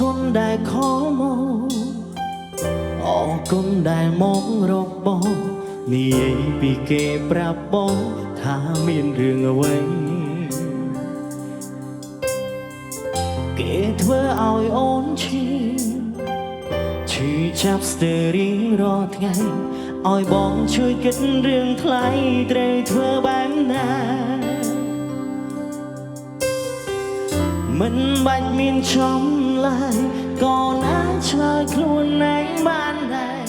គុណដែលខលមកអរគុណដែលមករកបងនិយាយពីគេប្រាប់បងថាមានរឿងអ្វីគេធ្វើឲ្យអូនឈឺចាប់ស្ទើររៀងរាល់ថ្ងៃឲ្យបងជួយគិតរឿងថ្លៃត្រូវធ្វើបែបណាមិនបាច់មានចំឡើយក៏អាចឆ្លើយខ្លួនឯងបានដែរ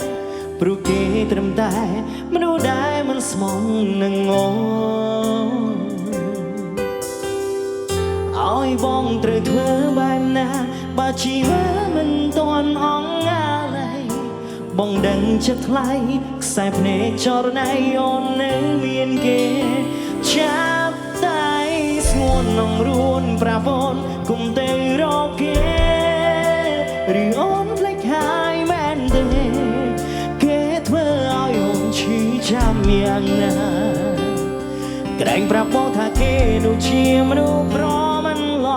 ព្រោះគេត្រឹមតែមនុស្សដែលមិនស្មងនឹងងឲ្យបងត្រូវធ្វើបែបណាបើជីវិតមិនទាន់អង្ការបងដឹងចិត្តថ្លៃខ្សែភ្នែកចរណៃអូននៅមានគេចាប់តែស្ងួននងរួនប្រាប់អូនគុំទៅរកគេឬអូនភ្លេចហើយមែនទេគេធ្វើឲ្យអូនឈឺចាំយ៉ាងណាក្រែងប្រាប់បងថាគេដូចជាមនុស្សប្រមិនឡ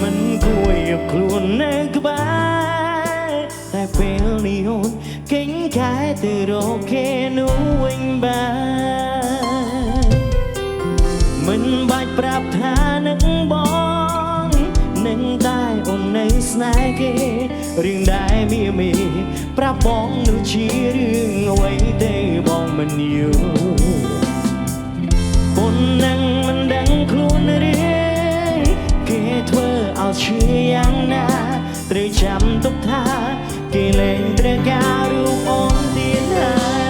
មិនគួរយកខ្លួននៅក្បែរតែពេលនេះអូនគេងកែទៅរកគេនោះវិញបានមិនបាច់ប្រាប់ថានឹងបងនឹងតែអូននៅស្នេហ៍គេរឿងដែលមានប្រាប់បងនោះជារឿងអ្វីទេបងមិនយល់អូននឹងមិនដឹងខ្លួនទេគេធ្វើឲ្យឈឺយ៉ាងណាត្រូវចាំទុកថាគេលែងត្រូវការរូបអូនទៀតហើយ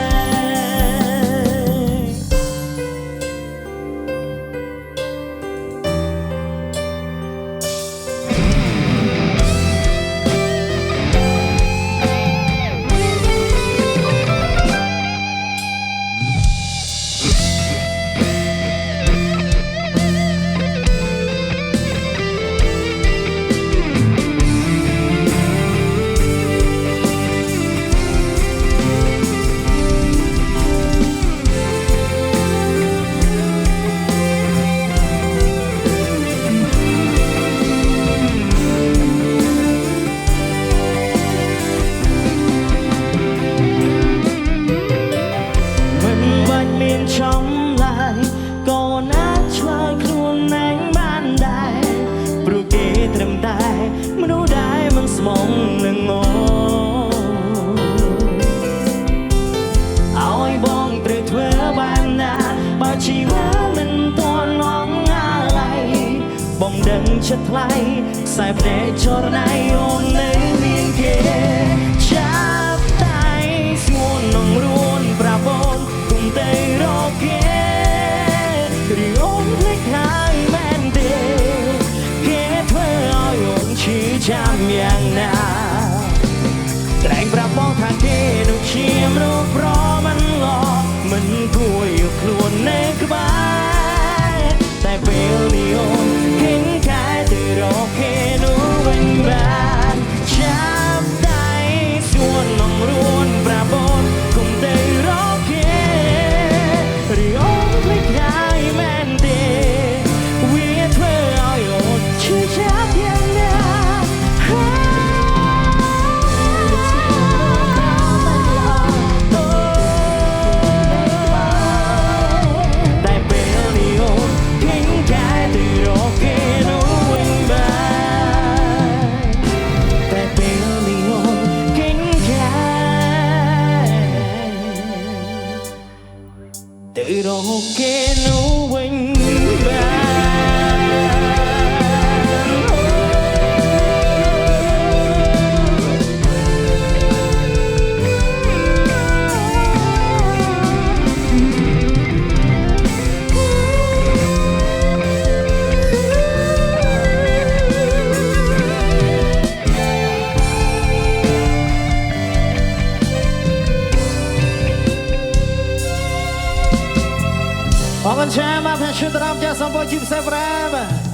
ចំឡើយក៏អាចឆ្លើយខ្លួនឯងបានដែរព្រោះគេត្រឹមតែមនុស្សដែលមិនស្មងនឹងងឲ្យបងត្រូវធ្វើបែបណាបើជីវិតមិនទាន់អង្ការឡើយបងដឹងចិត្តថ្លៃខ្សែភ្នែកចរណៃអូននៅមានគេចាប់តែស្ងួននងរួនប្រាប់អូនគុំទៅរកគេឬអូនភ្លេចហើយមែនទេគេធ្វើឲ្យអូនឈឺចាំយ៉ាងណាក្រែងប្រាប់បងថាគេដូចជាមនុស្សប្រមិនឡមិនគួរយកខ្លួននៅក្បែរតែពេលនេះអូនគេងកែទៅរកគេនោះវិញបានចាប់តែស្ងួននងរួនប្រាប់អូនគុំទៅរកគេឬអូនភ្លេចហើយមែនទេវាធ្វើឲ្យអូនឈឺចាប់យ៉ាងណាតែពេលនេះអូនគេងកែទៅរកគេនោះវិញបានតែពេលនេះអូនគេងកែទៅរកគេនោះវិញបានអរគុណចាស់មកផ្នែកชุดរំចាស់សម្បូរជីវិតសេប្រែ